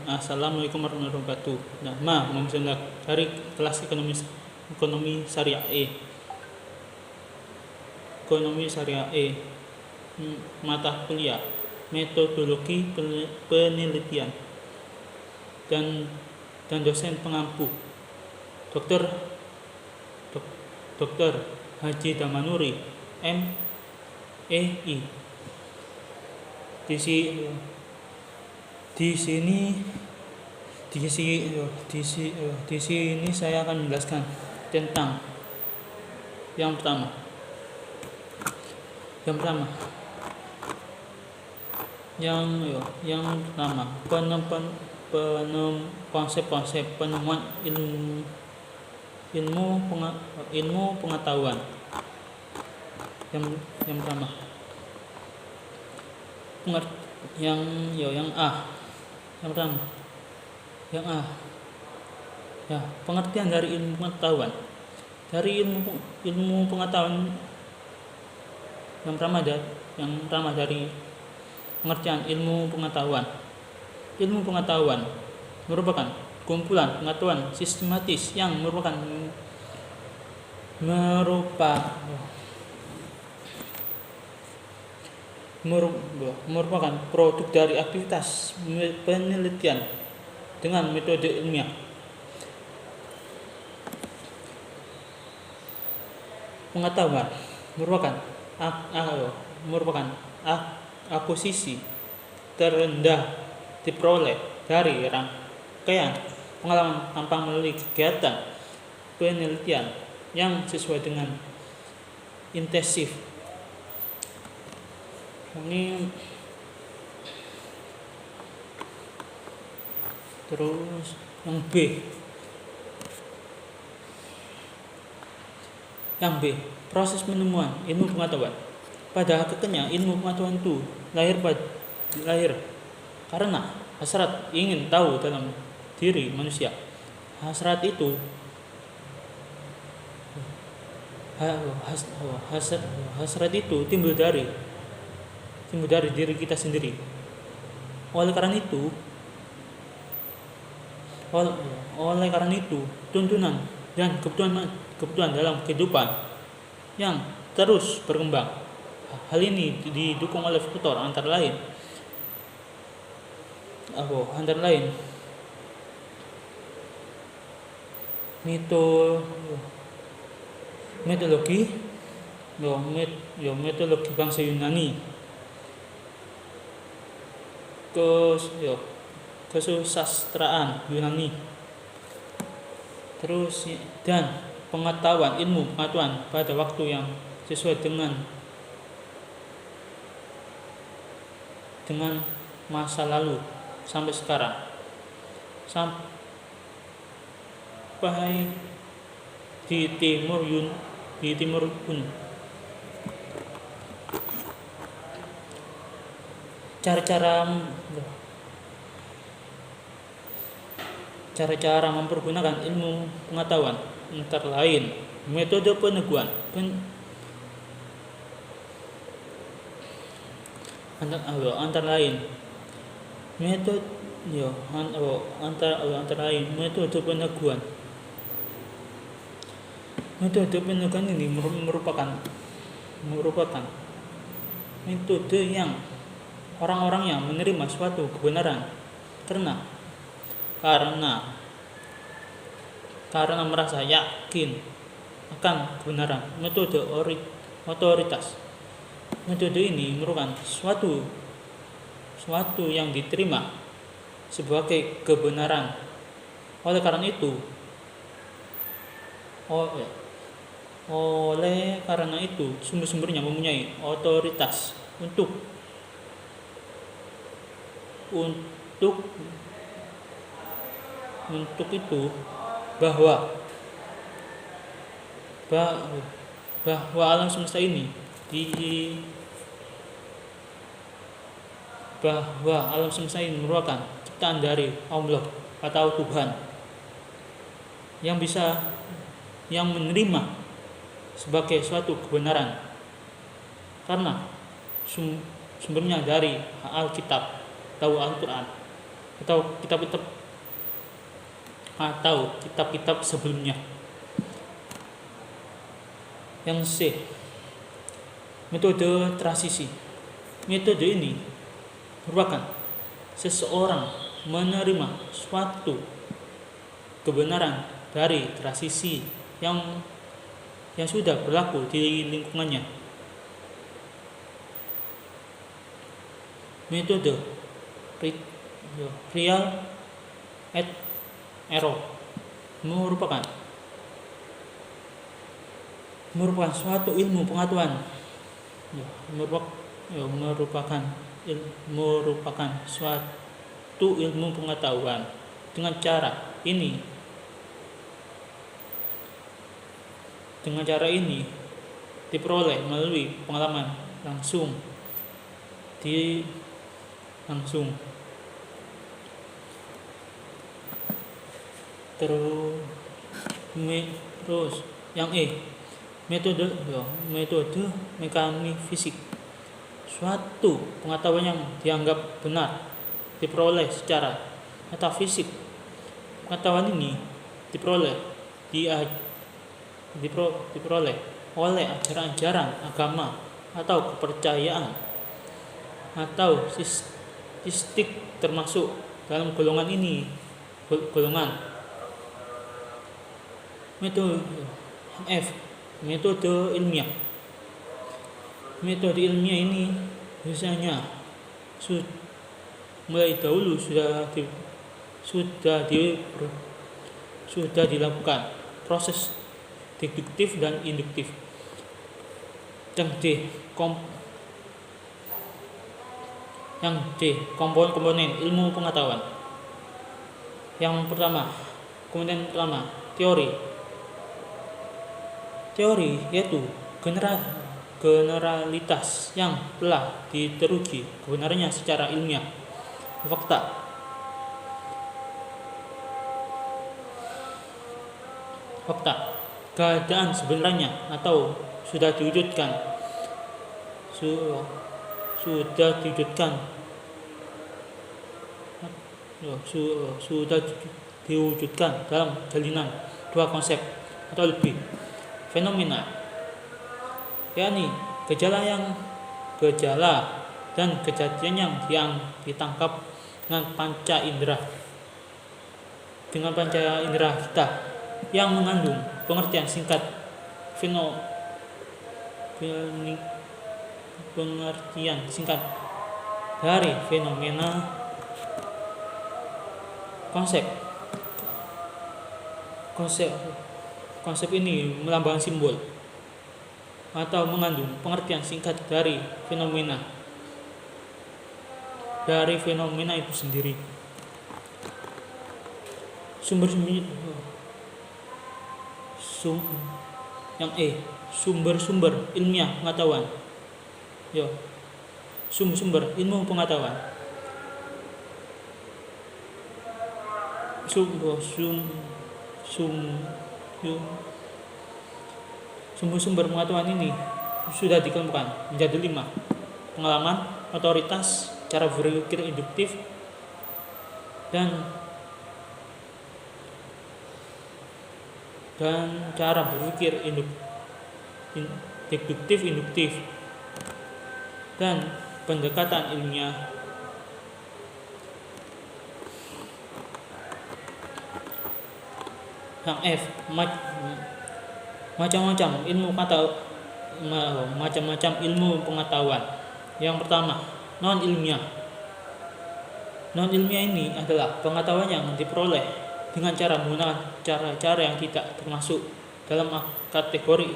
Assalamualaikum warahmatullahi wabarakatuh. Nah, dari kelas ekonomi syariah E. Ekonomi syariah E. Mata kuliah metodologi penelitian dan dosen pengampu Dr. Dr. Haji Damanuri MEI. Di sini saya akan menjelaskan tentang yang pertama konsep-konsep penemuan ilmu pengetahuan. Yang pertama pengertian dari ilmu pengetahuan. Dari ilmu pengetahuan yang pertama dari pengertian ilmu pengetahuan. Ilmu pengetahuan merupakan kumpulan pengetahuan sistematis yang merupakan produk dari aktivitas penelitian dengan metode ilmiah. Pengetahuan merupakan akuisisi terendah diperoleh dari rangkaian pengalaman tanpa melalui kegiatan penelitian yang sesuai dengan intensif. Ini terus yang B, proses penemuan ilmu pengetahuan. Pada hakikatnya ilmu pengetahuan itu lahir karena hasrat ingin tahu dalam diri manusia. Hasrat itu timbul dari diri kita sendiri. Oleh karena itu tuntunan dan kebutuhan dalam kehidupan yang terus berkembang. Hal ini didukung oleh faktor antara lain metodologi bangsa Yunani, kesusastraan Yunani, terus dan ilmu pengetahuan pada waktu yang sesuai dengan masa lalu sampai sekarang, sampai di timur pun. Cara-cara mempergunakan ilmu pengetahuan antara lain metode peneguhan antara lain metode peneguhan. Metode peneguhan ini merupakan metode yang orang-orang yang menerima suatu kebenaran karena merasa yakin akan kebenaran. Metode otoritas. Metode ini merupakan suatu yang diterima sebagai kebenaran. Oleh karena itu sumber-sumbernya mempunyai otoritas untuk itu bahwa alam semesta ini merupakan ciptaan dari Allah atau Tuhan yang menerima sebagai suatu kebenaran karena sumbernya dari Alkitab atau Al-Quran. atau kitab-kitab sebelumnya. Yang C, metode transisi. Metode ini merupakan seseorang menerima suatu kebenaran dari transisi yang sudah berlaku di lingkungannya. Metode real and error merupakan suatu ilmu pengetahuan, merupakan suatu ilmu pengetahuan. Dengan cara ini diperoleh melalui pengalaman langsung. Terus yang E, metode mekanik fisik. Suatu pengetahuan yang dianggap benar diperoleh secara metafisik. Pengetahuan ini diperoleh oleh ajaran-ajaran agama atau kepercayaan atau sistik termasuk dalam golongan metode F, metode ilmiah. Metode ilmiah ini biasanya mulai dahulu sudah dilakukan proses deduktif dan induktif. Yang D, komponen ilmu pengetahuan. Yang pertama, komponen pertama, teori yaitu generalitas yang telah diteruji kebenarannya secara ilmiah. Fakta, keadaan sebenarnya atau sudah diwujudkan dalam jalinan dua konsep atau lebih. Fenomena, yakni gejala dan kejadian yang ditangkap dengan panca indera kita, yang mengandung pengertian singkat dari fenomena. Konsep ini melambangkan simbol atau mengandung pengertian singkat dari fenomena itu sendiri. Yang E, sumber-sumber ilmiah pengetahuan. Sumber ilmu pengetahuan. Sumber-sumber pengetahuan ini sudah dikelompokkan menjadi 5. Pengalaman, otoritas, cara berpikir induktif, dan cara berpikir deduktif induktif, dan pendekatan ilmiah. Yang F, macam-macam ilmu pengetahuan. Yang pertama, non ilmiah. Non ilmiah ini adalah pengetahuan yang diperoleh dengan cara menggunakan cara-cara yang tidak termasuk dalam kategori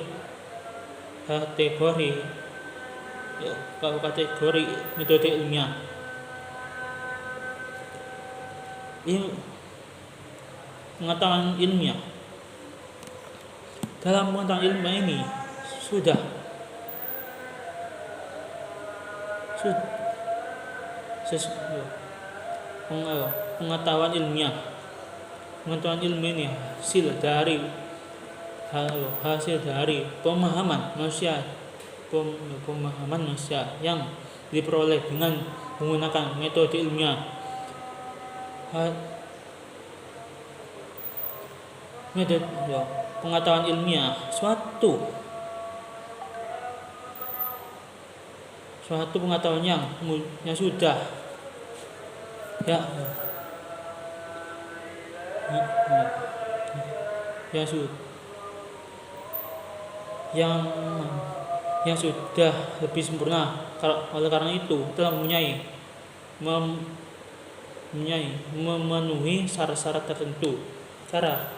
metode ilmiah. Pengetahuan ilmiah. Dalam pengetahuan ilmiah ini pengetahuan ilmiah ini hasil dari pemahaman manusia yang diperoleh dengan menggunakan metode ilmiah. metode pengetahuan ilmiah suatu pengetahuan yang sudah ya yang yang yang sudah lebih sempurna. Oleh karena itu telah memenuhi syarat-syarat tertentu. Cara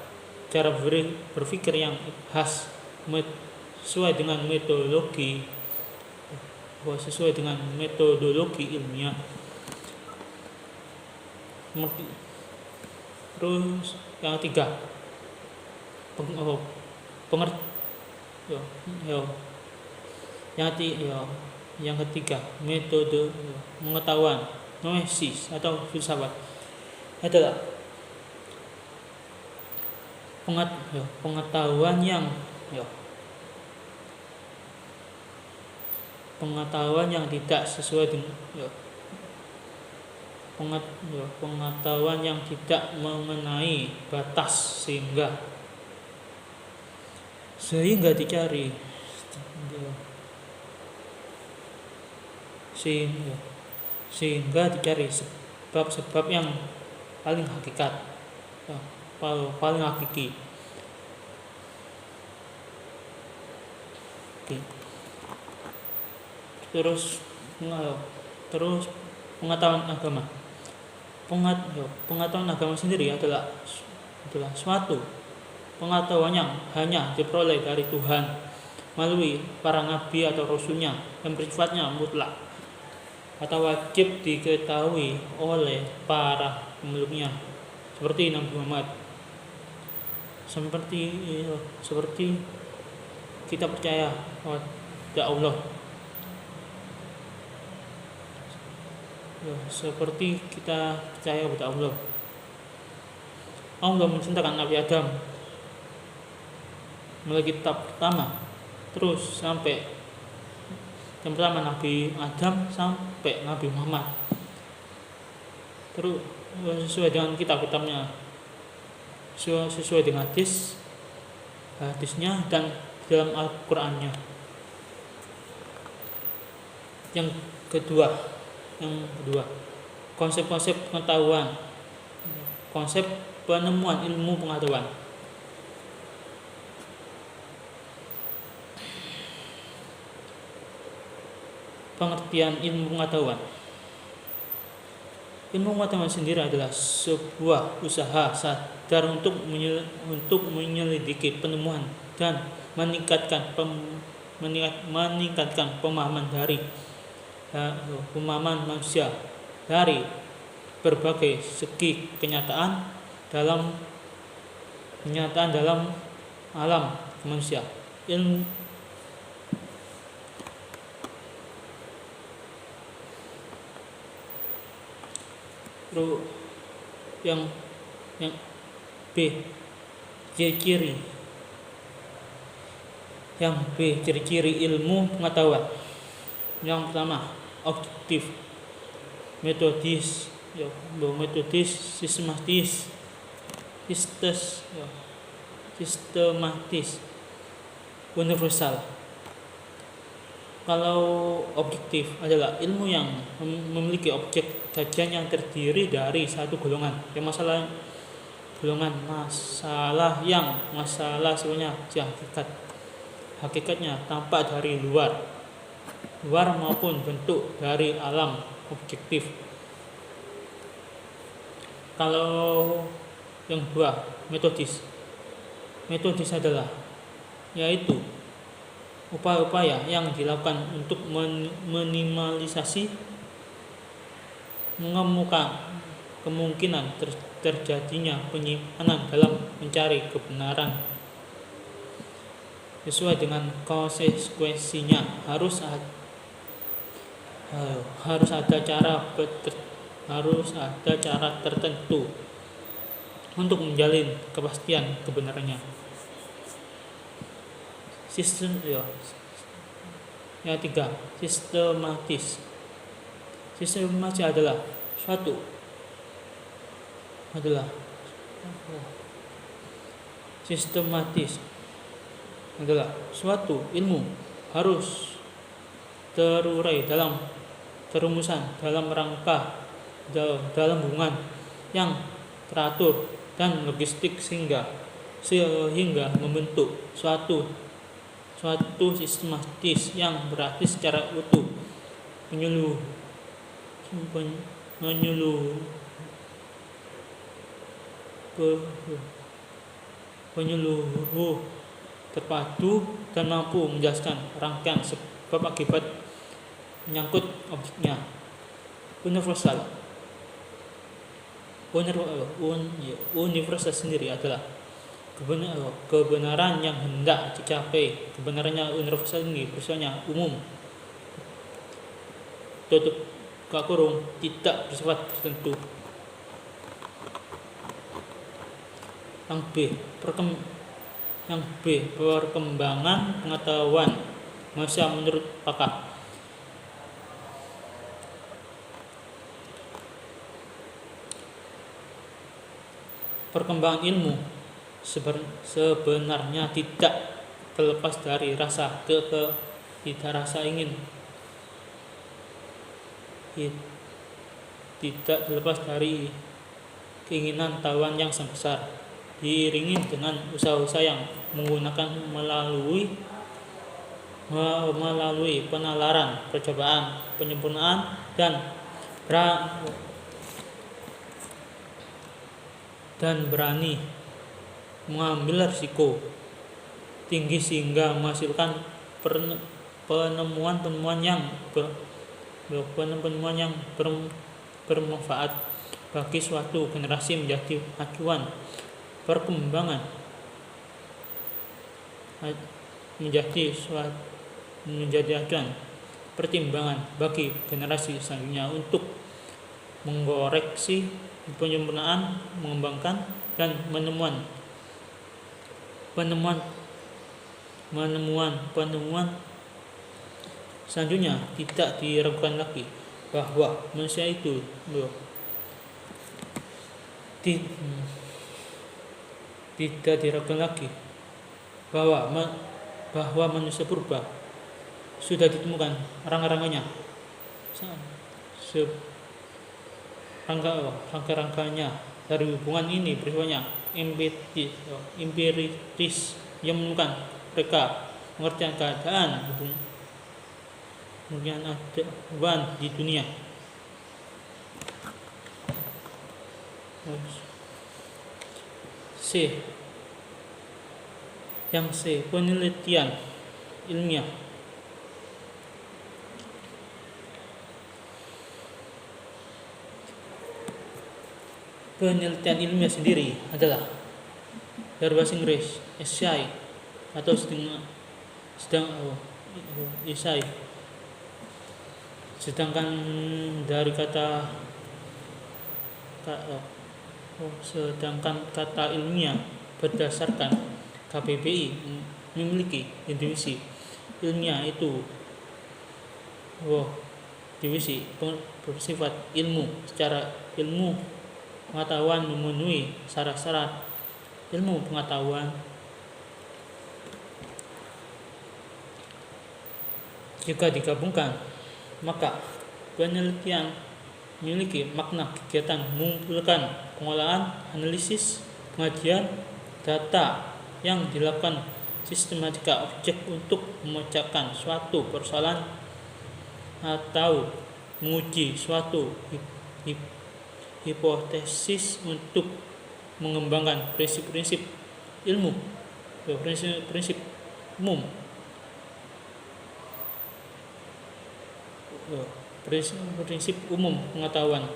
berpikir yang khas sesuai dengan metodologi ilmiah. Terus yang ketiga, yang ketiga metode pengetahuan noesis atau filsafat adalah pengetahuan yang tidak sesuai dengan pengetahuan yang tidak mengenai batas sehingga dicari sebab-sebab yang paling hakiki. Terus pengetahuan agama. Pengetahuan agama sendiri adalah suatu pengetahuan yang hanya diperoleh dari Tuhan melalui para nabi atau rasulnya, yang bersifatnya mutlak atau wajib diketahui oleh para pemeluknya, seperti Nabi Muhammad. Seperti kita percaya kepada Allah, seperti kita percaya kepada Allah menciptakan Nabi Adam mulai kitab pertama, terus sampai yang pertama Nabi Adam sampai Nabi Muhammad, terus sesuai dengan kitab-kitabnya, sesuai dengan hadisnya dan dalam Al-Qur'annya. Yang kedua, konsep-konsep pengetahuan, konsep penemuan ilmu pengetahuan. Pengertian ilmu pengetahuan. Ilmu pengetahuan sendiri adalah sebuah usaha sadar untuk menyelidiki penemuan dan meningkatkan pemahaman manusia dari berbagai segi kenyataan dalam alam manusia. Yang B, ciri-ciri ilmu pengetahuan. Yang pertama, objektif, metodis, sistematis, universal. Kalau objektif adalah ilmu yang memiliki objek kajian yang terdiri dari satu golongan masalah sebenarnya hakikatnya tampak dari luar maupun bentuk dari alam objektif. Kalau yang dua, metodis adalah yaitu upaya-upaya yang dilakukan untuk minimalisasi mengemuka kemungkinan terjadinya penyimpanan dalam mencari kebenaran sesuai dengan konsekuensinya. Harus ada cara tertentu untuk menjalin kepastian kebenarannya. Yang tiga, sistematis adalah suatu adalah sistematis, adalah suatu ilmu harus terurai dalam terumusan, dalam rangka, dalam hubungan yang teratur dan logistik sehingga membentuk suatu sistematis yang berarti secara utuh, menyeluruh, terpadu dan mampu menjelaskan rangkaian sebab akibat menyangkut objeknya. Universal sendiri adalah kebenaran yang hendak dicapai. Kebenarannya universal ini bersifat umum, tutup kurung, tidak bersifat tertentu. Yang B, perkembangan pengetahuan manusia menurut pakar. Perkembangan ilmu sebenarnya tidak terlepas dari rasa tidak rasa ingin, tidak terlepas dari keinginan tahuan yang sangat besar, diiringi dengan usaha-usaha yang menggunakan melalui penalaran, percobaan, penyempurnaan dan berani mengambil risiko tinggi sehingga menghasilkan penemuan yang bermanfaat bagi suatu generasi menjadi acuan perkembangan, menjadi acuan pertimbangan bagi generasi selanjutnya untuk mengoreksi, penyempurnaan, mengembangkan dan penemuan selanjutnya. Tidak diragukan lagi bahwa manusia itu tidak diragukan lagi bahwa manusia purba sudah ditemukan rangka-rangkanya rangka-rangkanya dari hubungan ini bersifatnya empiris yang menemukan mereka pengertian keadaan hubungan di dunia. C, penelitian ilmiah. Penelitian ilmiah sendiri adalah dari bahasa Inggris essay atau sedangkan dari kata ilmiah berdasarkan KBBI memiliki definisi ilmiah itu divisi bersifat ilmu. Secara ilmu pengetahuan memenuhi syarat-syarat ilmu pengetahuan. Jika digabungkan, maka penelitian memiliki makna kegiatan mengumpulkan, pengolahan, analisis, pengajian data yang dilakukan sistematika objek untuk memecahkan suatu persoalan atau menguji suatu hipotesis untuk mengembangkan prinsip-prinsip ilmu, prinsip umum, prinsip umum pengetahuan.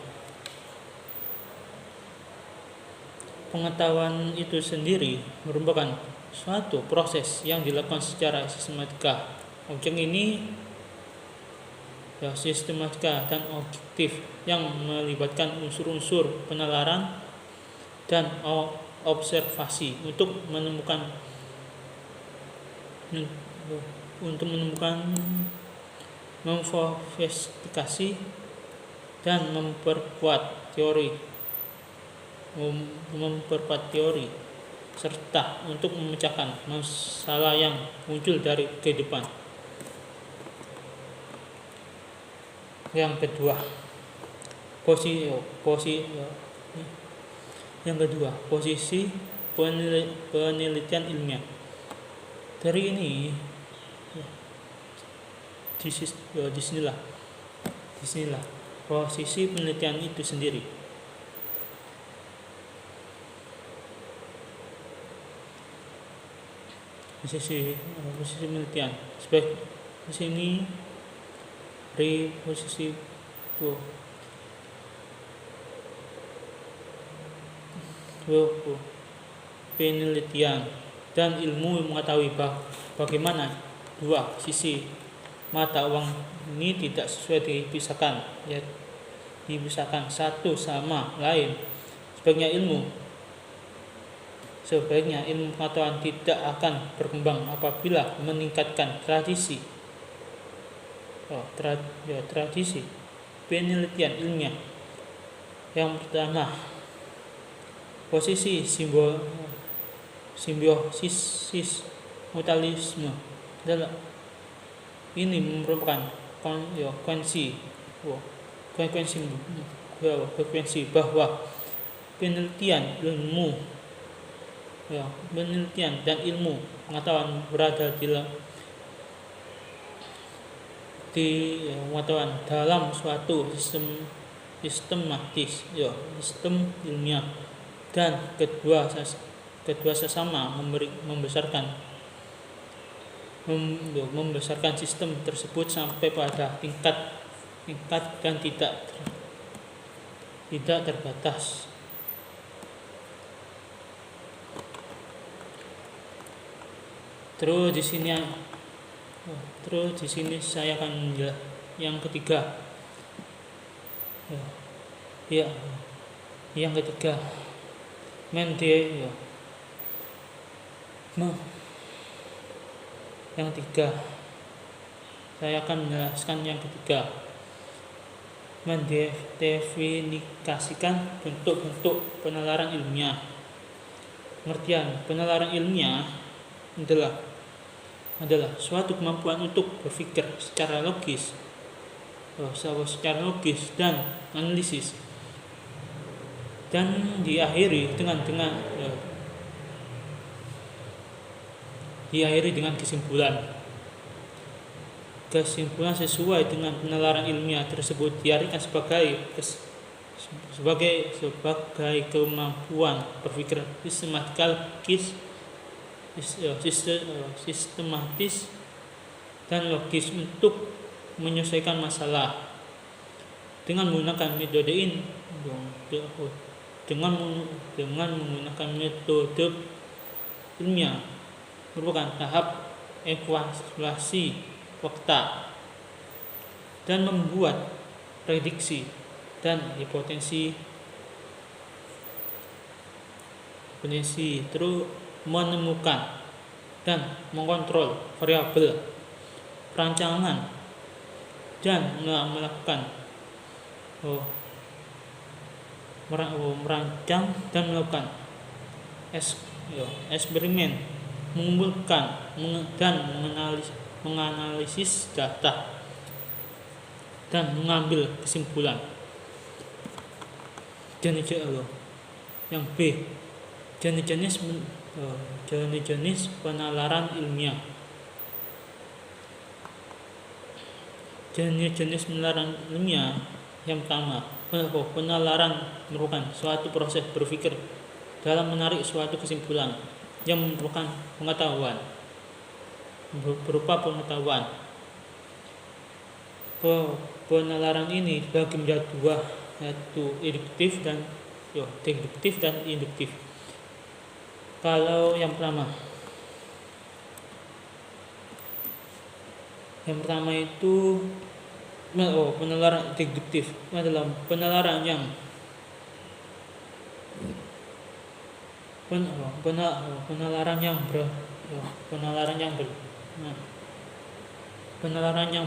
Pengetahuan itu sendiri merupakan suatu proses yang dilakukan secara sistematika. Objek ini sistematika dan objektif yang melibatkan unsur-unsur penalaran dan observasi untuk menemukan memverifikasi dan memperkuat teori memperkuat teori, serta untuk memecahkan masalah yang muncul dari kehidupan. Yang kedua, posisi penelitian ilmiah. Dari ini disinilah posisi penelitian itu sendiri. Posisi penelitian sebagai sini dari posisi penelitian dan ilmu mengetahui bagaimana dua sisi mata uang ini tidak sesuai dipisahkan satu sama lain. Sebaiknya ilmu pengetahuan tidak akan berkembang apabila meningkatkan tradisi penelitian ilmiah. Yang pertama, posisi simbiosis mutualisme adalah ini merupakan konsekuensi bahwa penelitian dan ilmu pengetahuan berada dalam suatu sistem ilmiah, dan kedua sesama membesarkan sistem tersebut sampai pada tingkat dan tidak terbatas. Terus di sini saya akan yang ketiga. Yang ketiga, saya akan menjelaskan yang ketiga, mendefinisikan bentuk-bentuk penalaran ilmiah. Pengertian penalaran ilmiah adalah suatu kemampuan untuk berpikir secara logis dan analisis, dan diakhiri dengan kesimpulan sesuai dengan penalaran ilmiah tersebut diartikan sebagai kemampuan berpikir sistematis dan logis untuk menyelesaikan masalah dengan menggunakan metode ilmiah merupakan tahap evaluasi fakta dan membuat prediksi dan hipotesis, terus menemukan dan mengontrol variabel perancangan dan melakukan merancang dan melakukan eksperimen, mengumpulkan dan menganalisis data dan mengambil kesimpulan. Yang B, jenis penalaran ilmiah. Jenis penalaran ilmiah yang pertama, penalaran merupakan suatu proses berpikir dalam menarik suatu kesimpulan yang merupakan pengetahuan. Penalaran ini dibagi menjadi dua, yaitu deduktif dan induktif. Kalau yang pertama itu penalaran deduktif adalah penalaran yang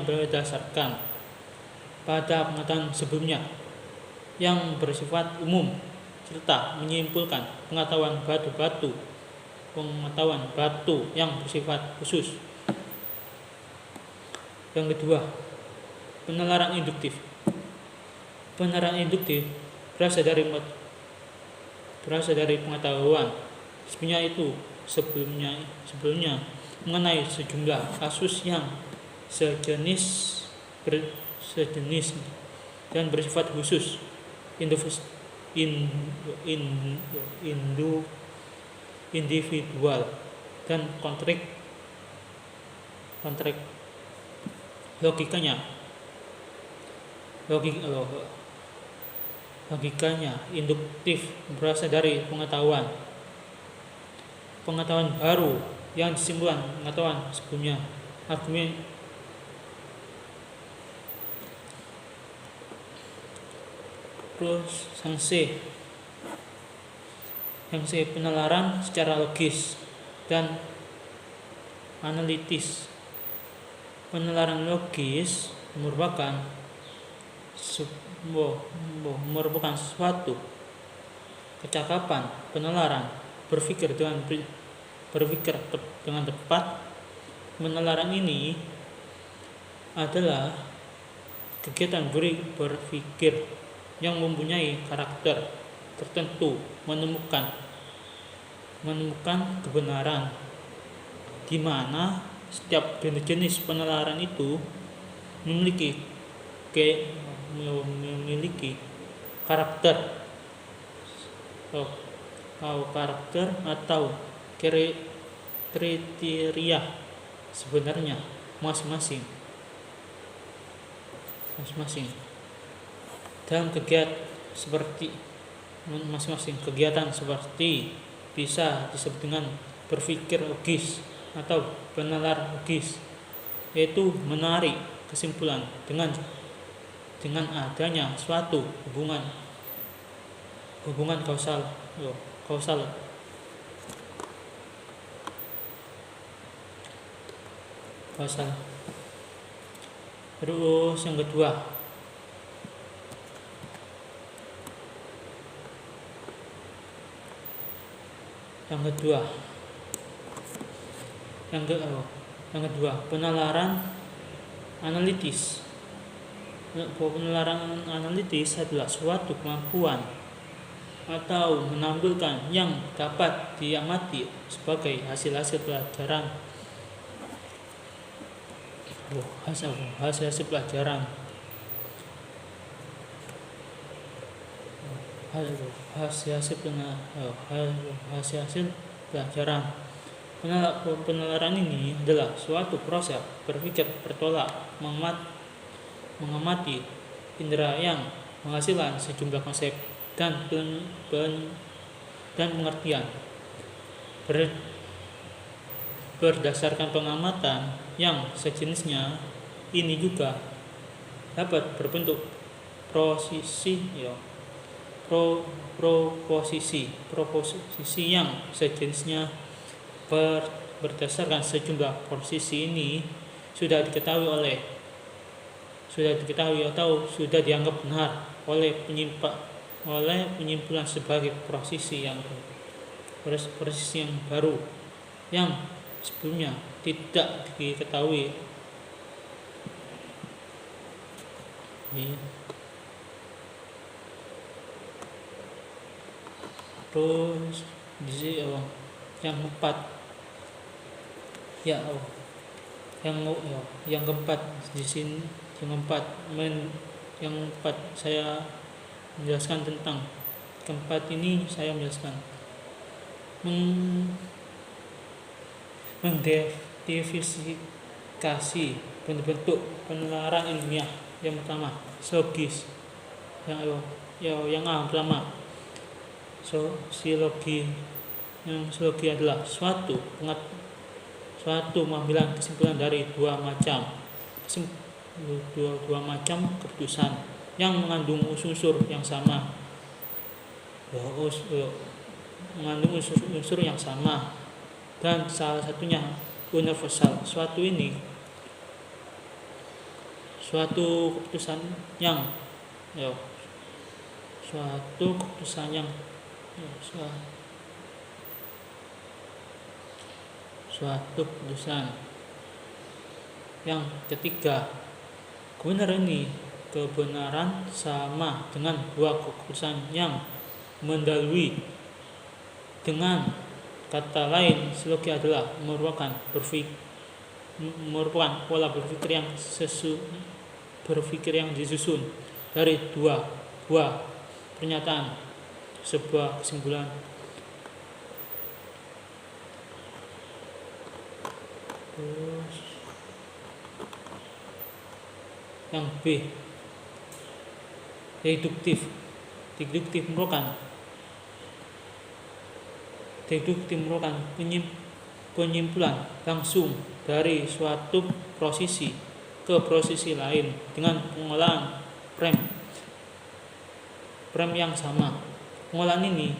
berdasarkan pada pengetahuan sebelumnya yang bersifat umum, serta menyimpulkan pengetahuan batu yang bersifat khusus. Yang kedua, penalaran induktif. Penalaran induktif berasal dari pengetahuan sebelumnya mengenai sejumlah kasus yang sejenis dan bersifat khusus, individual dan kontrak. Logikanya induktif berasal dari pengetahuan baru yang disimpulkan pengetahuan sebelumnya. Argumen terus yang C penalaran secara logis dan analitis. Penalaran logis merupakan suatu kecakapan penalaran berpikir dengan tepat. Penalaran ini adalah kegiatan berpikir yang mempunyai karakter tertentu, menemukan kebenaran, di mana setiap jenis penalaran itu memiliki karakter atau kriteria sebenarnya masing-masing. Dalam kegiatan seperti bisa disebut dengan berpikir logis atau penalar logis, yaitu menarik kesimpulan dengan adanya suatu hubungan kausal. Terus yang kedua, penalaran analitis. Penalaran analitis adalah suatu kemampuan atau menampilkan yang dapat diamati sebagai hasil pelajaran. Penalaran ini adalah suatu proses berpikir bertolak mengamati indera yang menghasilkan sejumlah konsep dan pengertian berdasarkan pengamatan yang sejenisnya. Ini juga dapat berbentuk proposisi yang sejenisnya berdasarkan sejumlah posisi ini sudah diketahui atau sudah dianggap benar oleh penyimpulan sebagai posisi yang baru yang sebelumnya tidak diketahui. Terus yang keempat, yang keempat di sini, yang keempat saya menjelaskan tentang keempat ini. Saya menjelaskan mendefinifikasi bentuk penalaran ilmiah. Yang pertama, logis. Yang pertama, sosiologi. Sosiologi adalah suatu mengambil kesimpulan dari dua macam keputusan yang mengandung unsur yang sama. Dan salah satunya universal. Suatu keputusan yang suatu keputusan. Yang ketiga, kebenaran sama dengan dua keputusan yang mendahului. Dengan kata lain, silogi adalah merupakan pola berpikir yang disusun dari dua buah pernyataan, sebuah kesimpulan. Terus yang B, deduktif merupakan penyimpulan langsung dari suatu posisi ke posisi lain dengan pengolahan frame yang sama. Pengolahan ini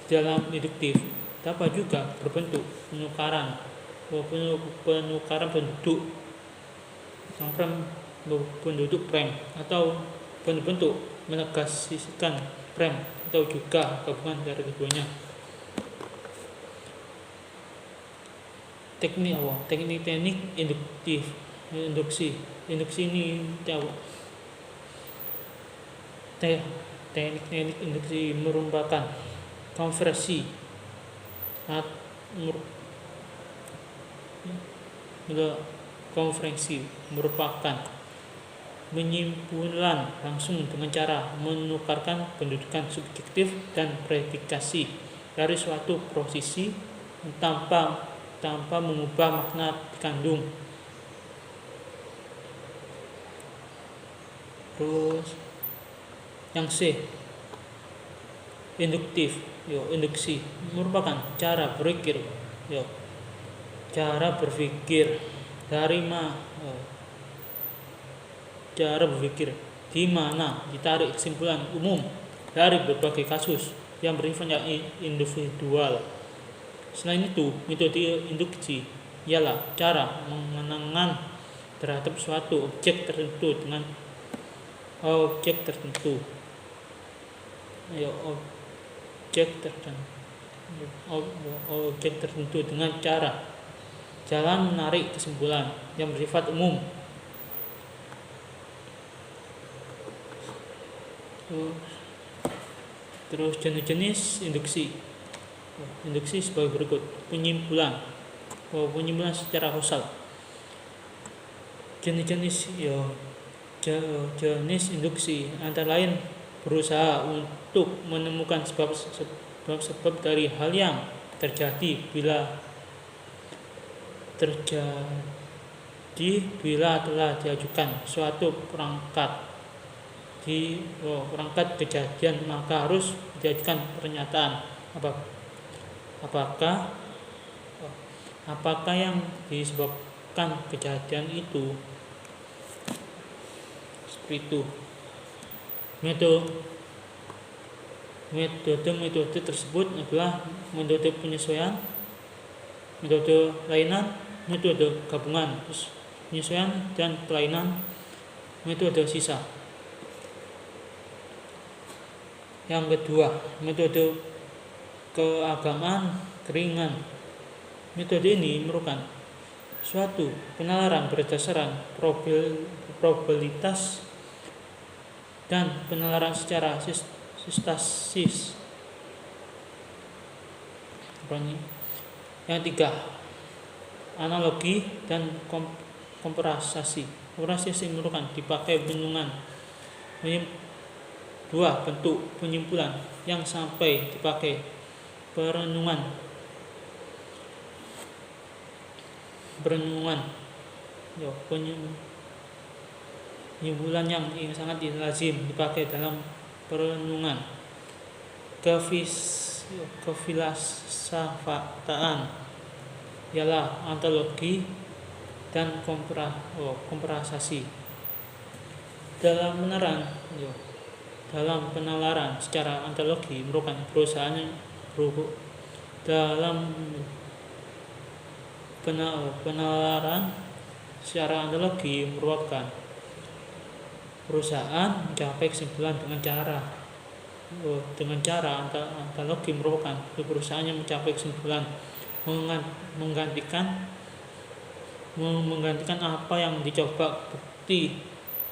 dalam deduktif dapat juga berbentuk penukaran penduduk frame atau bentuk menegasikan frame atau juga gabungan dari keduanya. Teknik induksi ini teknik induksi merupakan konversi merupakan penyimpulan langsung dengan cara menukarkan pendudukan subjektif dan predikasi dari suatu posisi tanpa mengubah makna dikandung. Terus yang C, induksi merupakan cara berpikir di mana ditarik kesimpulan umum dari berbagai kasus yang bersifat individual. Selain itu, metode induksi ialah cara mengenang terhadap suatu objek tertentu dengan cara jalan menarik kesimpulan yang bersifat umum. Terus jenis-jenis induksi sebagai berikut. Penyimpulan secara kausal. Jenis induksi antara lain berusaha untuk menemukan sebab dari hal yang terjadi bila telah diajukan suatu perangkat kejadian, maka harus diajukan pernyataan apakah yang disebabkan kejadian itu. Seperti itu. Metode tersebut adalah metode penyesuaian, metode kelainan, metode gabungan, penyesuaian dan kelainan, metode sisa. Yang kedua, metode keagamaan keringan. Metode ini merupakan suatu penalaran berdasarkan probabilitas dan penalaran secara statistis. Yang tiga, analogi dan komparasi. Komparasi merupakan dipakai bendungan. Dua bentuk penyimpulan yang sampai dipakai perenungan penyimpulan yang sangat lazim dipakai dalam perenungan kefilsafatan ialah antologi dan komparasi. Dalam penalaran secara antologi merupakan perusahaan dalam penalaran secara antologi merupakan perusahaan mencapai kesimpulan dengan cara analogi merupakan perusahaan yang mencapai kesimpulan menggantikan apa yang dicoba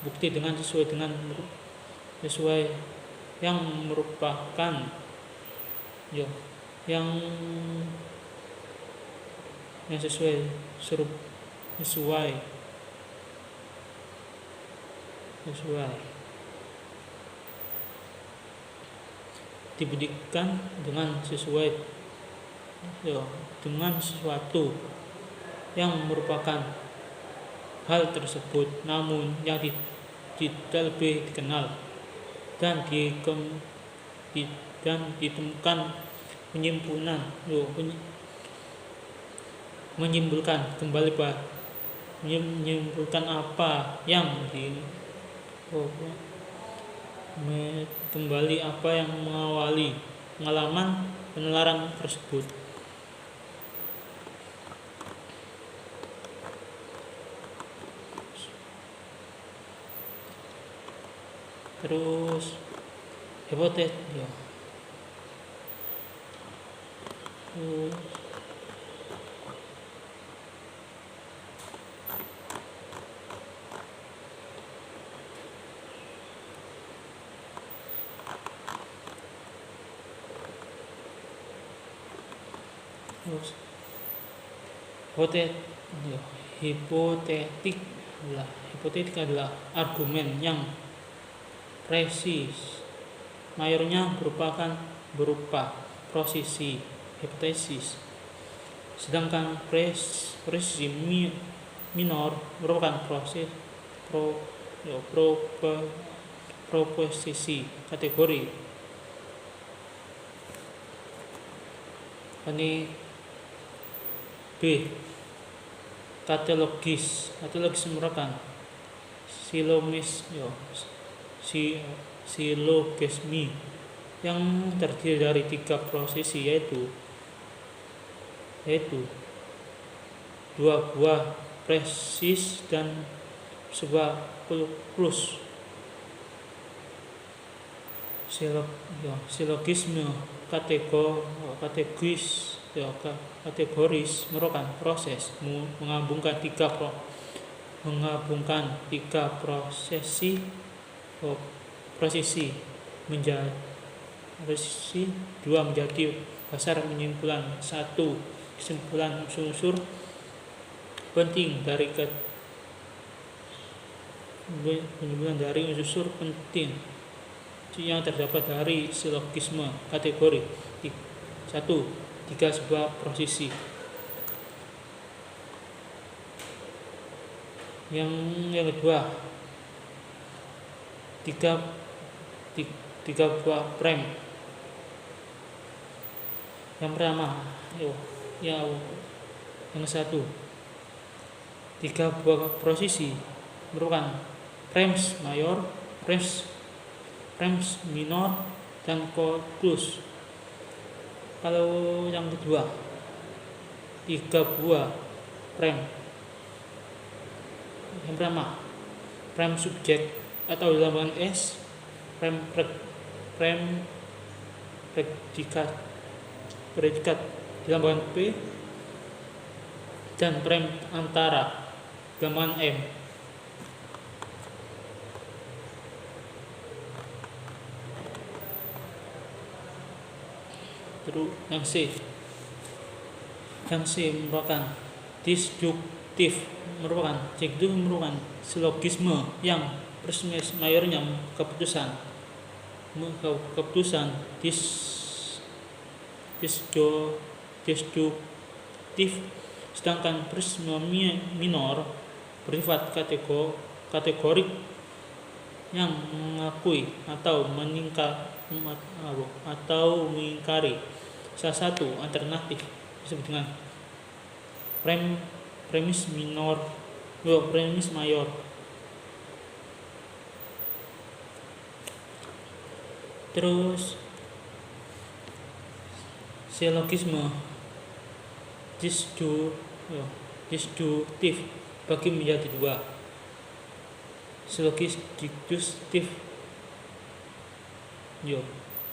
bukti dengan sesuai yang merupakan yang sesuai dibuktikan dengan dengan sesuatu yang merupakan hal tersebut, namun yang tidak lebih dikenal dan ditemukan menyimpulkan apa yang mengawali pengalaman penularan tersebut. Terus hipotesis hipotetik adalah argumen yang presis, mayornya berupa posisi hipotesis, sedangkan presisi minor merupakan proposisi kategori. Ini B. Katalogis merupakan silogisme yang terdiri dari 3 prosesi yaitu 2 buah presis dan sebuah plus. Silogisme kategoris merupakan proses menggabungkan tiga prosesi menjadi dasar penyimpulan satu kesimpulan unsur penting dari unsur penting yang terdapat dari silogisme kategori. 1. 3 sebuah prosesi. Yang kedua, 3 buah prem. Yang pertama, yang satu, 3 buah prosesi merupakan prems mayor, prems minor, dan conclus. Kalau yang kedua, 3 buah prem. Yang pertama, prem subjek atau dilambangkan S, prem predikat dilambangkan P, dan prem antara dilambangkan M. Terus yang C merupakan disjuktif merupakan silogisme yang premis mayornya keputusan disjuktif, sedangkan premis minor bersifat kategorik yang mengakui atau mengingkari salah satu alternatif disebut dengan premis mayor. Terus silogisme disjuktif bagi menjadi 2. Silogis disjuntif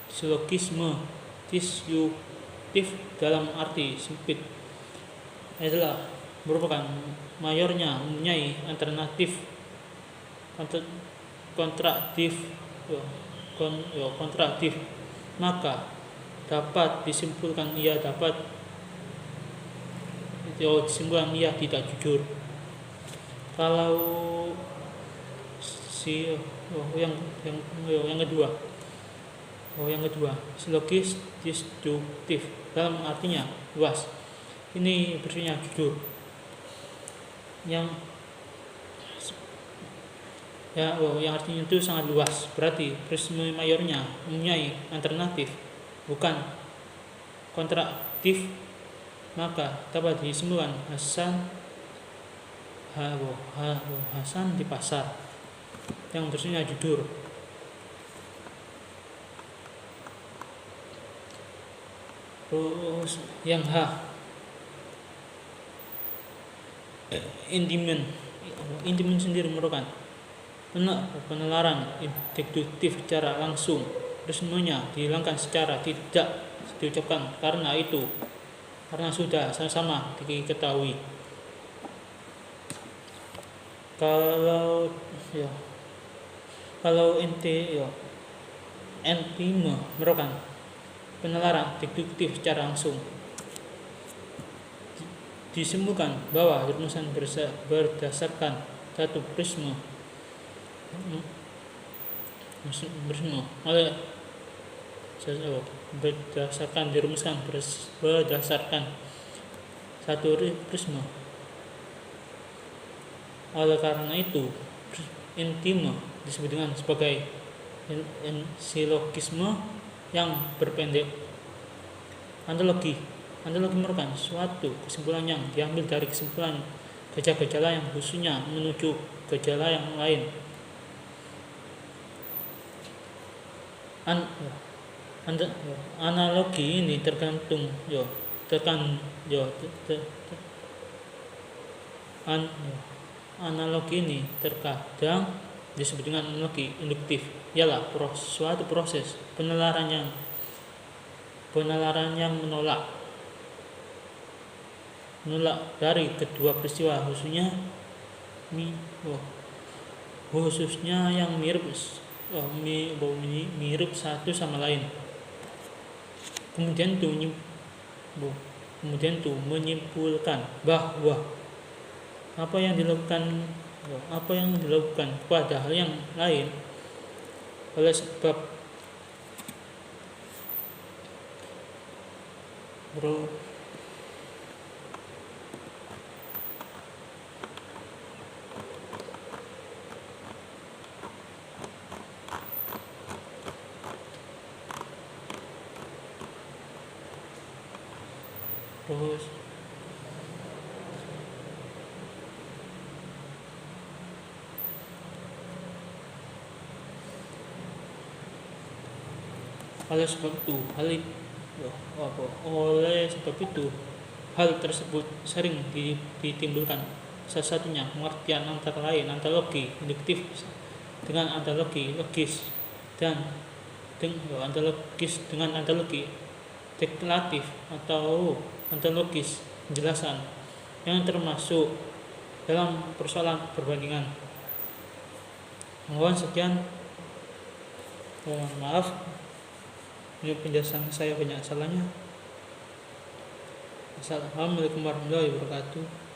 silogisme disjuntif dalam arti sempit adalah merupakan mayornya mempunyai alternatif kontradiktif, maka dapat disimpulkan ia tidak jujur. Kalau yang kedua silogis disjuntif dalam artinya luas, ini bersifat jujur, yang artinya itu sangat luas, berarti prisma mayornya mempunyai alternatif bukan kontradiktif, maka dapat disimpulkan Hasan di pasar, yang bersifat jujur. Terus yang intimen sendiri merupakan penalaran deduktif secara langsung, resmenya dihilangkan secara tidak diucapkan karena sudah sama-sama diketahui. Kalau intime merupakan penalaran deduktif secara langsung, disimpulkan bahwa rumusan berdasarkan satu prisma oleh dirumuskan berdasarkan satu prisma. Oleh karena itu, intime disebut dengan sebagai silogisme yang berpendek. Analogi merupakan suatu kesimpulan yang diambil dari kesimpulan gejala yang khususnya menuju gejala yang lain. Analogi ini terkadang disebut dengan analogi induktif, ialah suatu proses penalaran yang menolak dari kedua peristiwa khususnya yang mirip satu sama lain. Kemudian itu menyimpulkan bahwa apa yang dilakukan pada hal yang lain oleh sebab oleh sebab itu hal tersebut sering ditimbulkan salah satunya pengertian antara lain analogi induktif dengan analogi logis dan dengan analogi deklaratif atau ontologis penjelasan yang termasuk dalam persoalan perbandingan. Mohon sekian, maaf ini penjelasan saya banyak salahnya. Assalamualaikum warahmatullahi wabarakatuh.